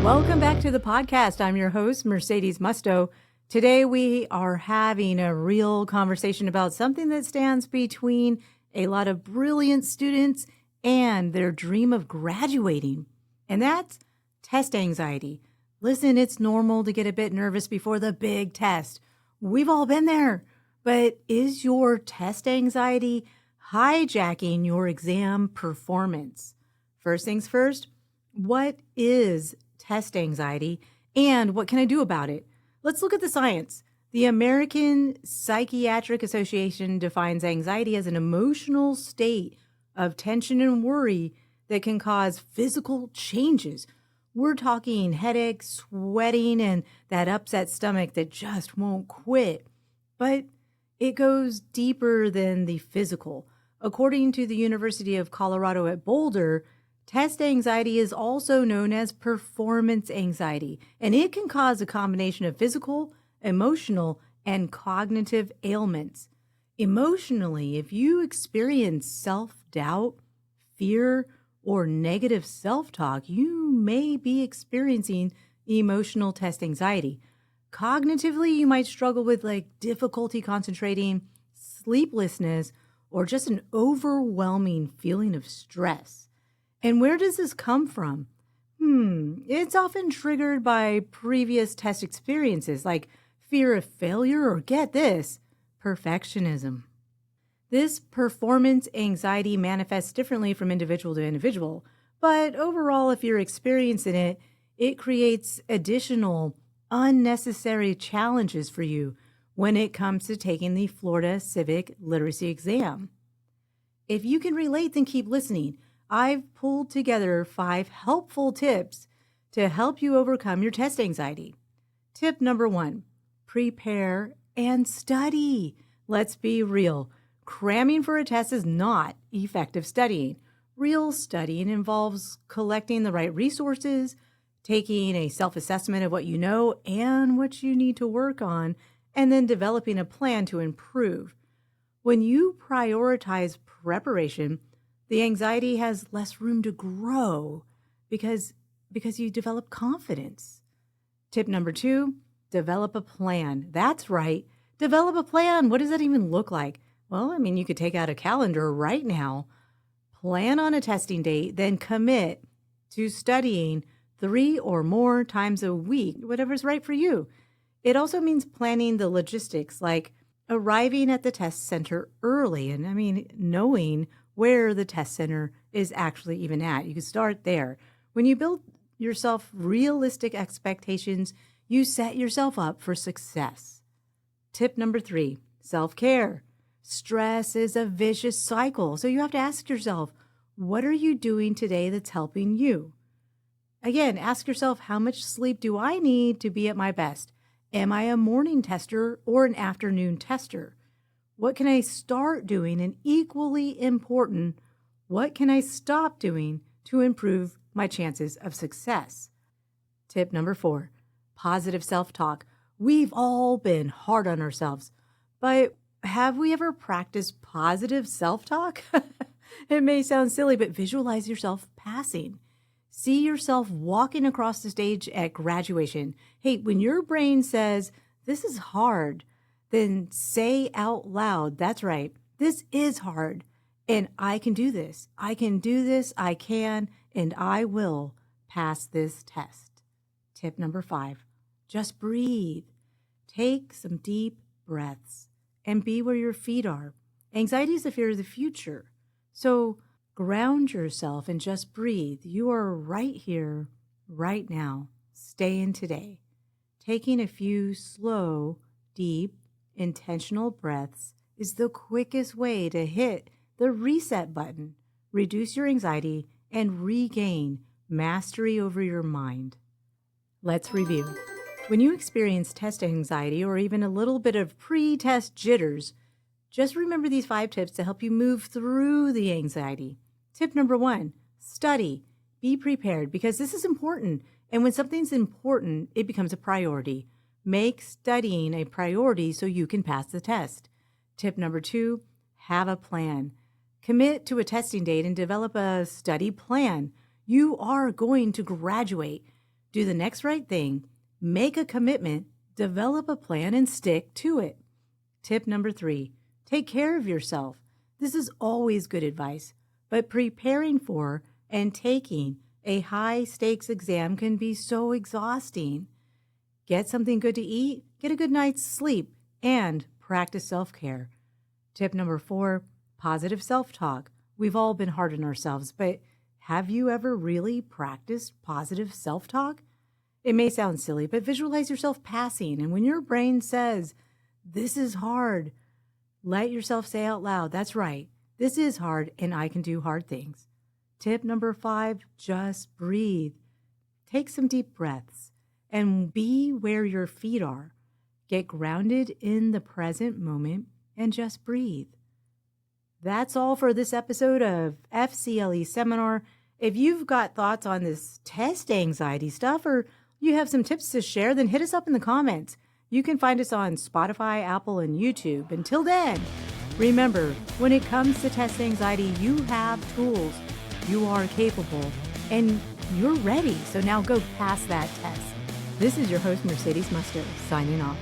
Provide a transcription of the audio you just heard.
Welcome back to the podcast. I'm your host, Mercedes Musto. Today we are having a real conversation about something that stands between a lot of brilliant students and their dream of graduating, and that's test anxiety. Listen, it's normal to get a bit nervous before the big test. We've all been there. But is your test anxiety hijacking your exam performance? First things first, what is test anxiety and what can I do about it? Let's look at the science. The American Psychiatric Association defines anxiety as an emotional state of tension and worry that can cause physical changes. We're talking headaches, sweating, and that upset stomach that just won't quit. But it goes deeper than the physical. According to the University of Colorado at Boulder, test anxiety is also known as performance anxiety, and it can cause a combination of physical, emotional, and cognitive ailments. Emotionally, if you experience self-doubt, fear, or negative self-talk, you may be experiencing emotional test anxiety. Cognitively, you might struggle with difficulty concentrating, sleeplessness, or just an overwhelming feeling of stress. And where does this come from? It's often triggered by previous test experiences like fear of failure or, get this, perfectionism. This performance anxiety manifests differently from individual to individual, but overall, if you're experiencing it, it creates additional unnecessary challenges for you when it comes to taking the Florida Civic Literacy exam. If you can relate, then keep listening. I've pulled together 5 helpful tips to help you overcome your test anxiety. Tip number 1, prepare and study. Let's be real. Cramming for a test is not effective studying. Real studying involves collecting the right resources, taking a self-assessment of what you know and what you need to work on, and then developing a plan to improve. When you prioritize preparation, the anxiety has less room to grow because you develop confidence. Tip number 2, develop a plan. That's right. Develop a plan. What does that even look like? Well, you could take out a calendar right now, plan on a testing date, then commit to studying 3 or more times a week, whatever's right for you. It also means planning the logistics, like arriving at the test center early and knowing where the test center is actually even at. You can start there. When you build yourself realistic expectations, you set yourself up for success. Tip number 3, self-care. Stress is a vicious cycle, so you have to ask yourself, what are you doing today that's helping you? Again, ask yourself, how much sleep do I need to be at my best? Am I a morning tester or an afternoon tester? What can I start doing? And equally important, what can I stop doing to improve my chances of success? Tip number 4, positive self-talk. We've all been hard on ourselves, but have we ever practiced positive self-talk? It may sound silly, but visualize yourself passing. See yourself walking across the stage at graduation. Hey, when your brain says, this is hard, then say out loud, that's right, this is hard, and I can do this. I can do this, I can, and I will pass this test. Tip number 5, just breathe. Take some deep breaths and be where your feet are. Anxiety is the fear of the future. So ground yourself and just breathe. You are right here, right now. Stay in today. Taking a few slow, deep, intentional breaths is the quickest way to hit the reset button, reduce your anxiety, and regain mastery over your mind. Let's review. When you experience test anxiety or even a little bit of pre-test jitters, just remember these 5 tips to help you move through the anxiety. Tip number 1, study. Be prepared because this is important. And when something's important, it becomes a priority. Make studying a priority so you can pass the test. Tip number 2, have a plan. Commit to a testing date and develop a study plan. You are going to graduate. Do the next right thing, make a commitment, develop a plan, and stick to it. Tip number 3, take care of yourself. This is always good advice, but preparing for and taking a high-stakes exam can be so exhausting. Get something good to eat, get a good night's sleep, and practice self-care. Tip number 4, positive self-talk. We've all been hard on ourselves, but have you ever really practiced positive self-talk? It may sound silly, but visualize yourself passing, and when your brain says, "This is hard," let yourself say out loud, "That's right, this is hard, and I can do hard things." Tip number 5, just breathe. Take some deep breaths and be where your feet are. Get grounded in the present moment and just breathe. That's all for this episode of FCLE Seminar. If you've got thoughts on this test anxiety stuff or you have some tips to share, then hit us up in the comments. You can find us on Spotify, Apple, and YouTube. Until then, remember, when it comes to test anxiety, you have tools. You are capable, and you're ready. So now go pass that test. This is your host, Mercedes Musto, signing off.